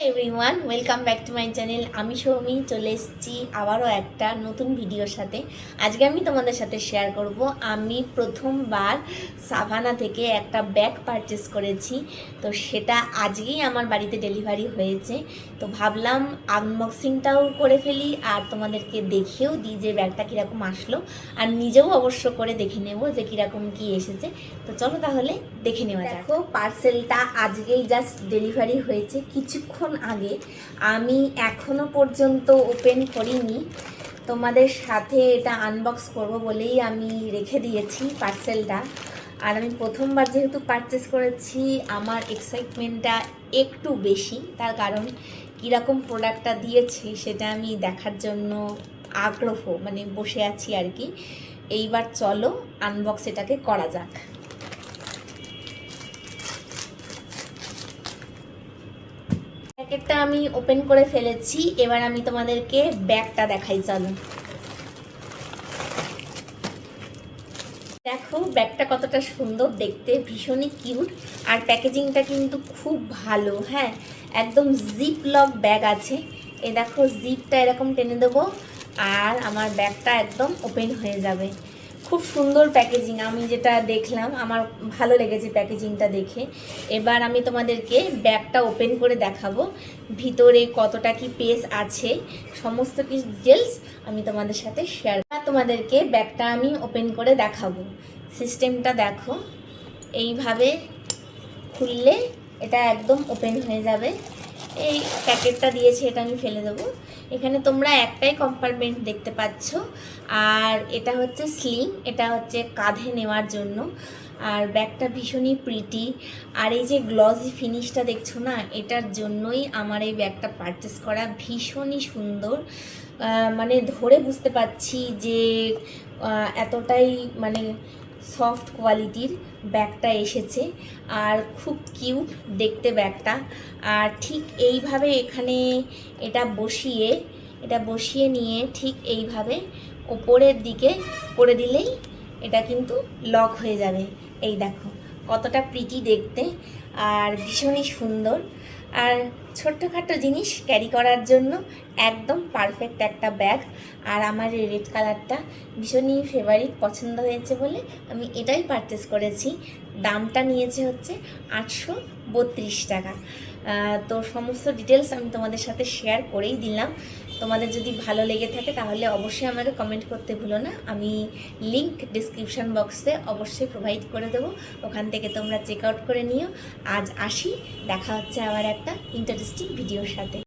Everyone welcome back to my channel. আমি সৌমি চলে এসেছি আবারও একটা নতুন ভিডিওর সাথে। আজকে আমি তোমাদের সাথে শেয়ার করব আমি প্রথমবার সাভানা থেকে একটা ব্যাগ পারচেস করেছি। তো সেটা আজকেই আমার বাড়িতে ডেলিভারি হয়েছে। তো ভাবলাম আনবক্সিংটাও করে ফেলি আর তোমাদেরকে দেখেও দিই যে ব্যাগটা কীরকম আসলো, আর নিজেও অবশ্য করে দেখে নেব যে কীরকম কী এসেছে। তো চলো তাহলে দেখে নেওয়া যাক। দেখো, পার্সেলটা আজকেই জাস্ট ডেলিভারি হয়েছে কিছুক্ষণ আগে। আমি এখনো পর্যন্ত ওপেন করিনি, তোমাদের সাথে এটা আনবক্স করব বলেই আমি রেখে দিয়েছি পার্সেলটা। আর আমি প্রথমবার যেহেতু পারচেস করেছি, আমার এক্সাইটমেন্টটা একটু বেশি, তার কারণ কীরকম প্রোডাক্টটা দিয়েছে সেটা আমি দেখার জন্য আগ্রহ বসে আছি আর কি। এইবার চলো আনবক্স এটাকে করা যাক। প্যাকেটটা আমি ওপেন করে ফেলেছি, এবার আমি তোমাদেরকে ব্যাগটা দেখাই। চলো দেখো ব্যাগটা কতটা সুন্দর দেখতে, ভীষণই কিউট। আর প্যাকেজিংটা কিন্তু খুব ভালো, হ্যাঁ একদম জিপ লক ব্যাগ আছে। এই দেখো জিপটা এরকম টেনে দেবো আর আমার ব্যাগটা একদম ওপেন হয়ে যাবে। খুব সুন্দর প্যাকেজিং, আমি যেটা দেখলাম আমার ভালো লেগেছে প্যাকেজিংটা দেখে। এবার আমি তোমাদেরকে ব্যাগটা ওপেন করে দেখাবো ভিতরে কতটা কি পেস আছে, সমস্ত কিছু ডিটেলস আমি তোমাদের সাথে শেয়ার। তোমাদেরকে ব্যাগটা আমি ওপেন করে দেখাবো। সিস্টেমটা দেখো, এইভাবে খুললে এটা একদম ওপেন হয়ে যাবে। এই প্যাকেটটা দিয়েছে, এটা আমি ফেলে দেবো। এখানে তোমরা একটাই কম্পার্টমেন্ট দেখতে পাচ্ছ, আর এটা হচ্ছে স্লিং, এটা হচ্ছে কাঁধে নেওয়ার জন্য। আর ব্যাগটা ভীষণই প্রিটি, আর এই যে গ্লসি ফিনিশটা দেখছো না, এটার জন্যই আমার এই ব্যাগটা পারচেস করা। ভীষণই সুন্দর, ধরে বুঝতে পারছি যে এতটাই সফট কোয়ালিটির ব্যাগটা এসেছে। আর খুব কিউট দেখতে ব্যাগটা। আর ঠিক এইভাবে এখানে এটা বসিয়ে নিয়ে ঠিক এইভাবে ওপরের দিকে করে দিলেই এটা কিন্তু লক হয়ে যাবে। এই দেখো কতটা প্রিটি দেখতে আর ভীষণই সুন্দর। আর ছোট্টখাটো জিনিস ক্যারি করার জন্য একদম পারফেক্ট একটা ব্যাগ। আর আমার এই রেড কালারটা ভীষণই ফেভারিট, পছন্দ হয়েছে বলে আমি এটাই পারচেস করেছি। দামটা নিয়েছে হচ্ছে 832 টাকা। তো সমস্ত ডিটেলস আমি তোমাদের সাথে শেয়ার করেই দিলাম। তোমাদের যদি ভালো লেগে থাকে তাহলে অবশ্যই আমাকে কমেন্ট করতে ভুলো না। আমি লিংক ডিসক্রিপশান বক্সে অবশ্যই প্রোভাইড করে দেবো, ওখান থেকে তোমরা চেক আউট করে নিও। আজ আসি, দেখা হচ্ছে আবার একটা ইন্টারেস্টিং ভিডিওর সাথে।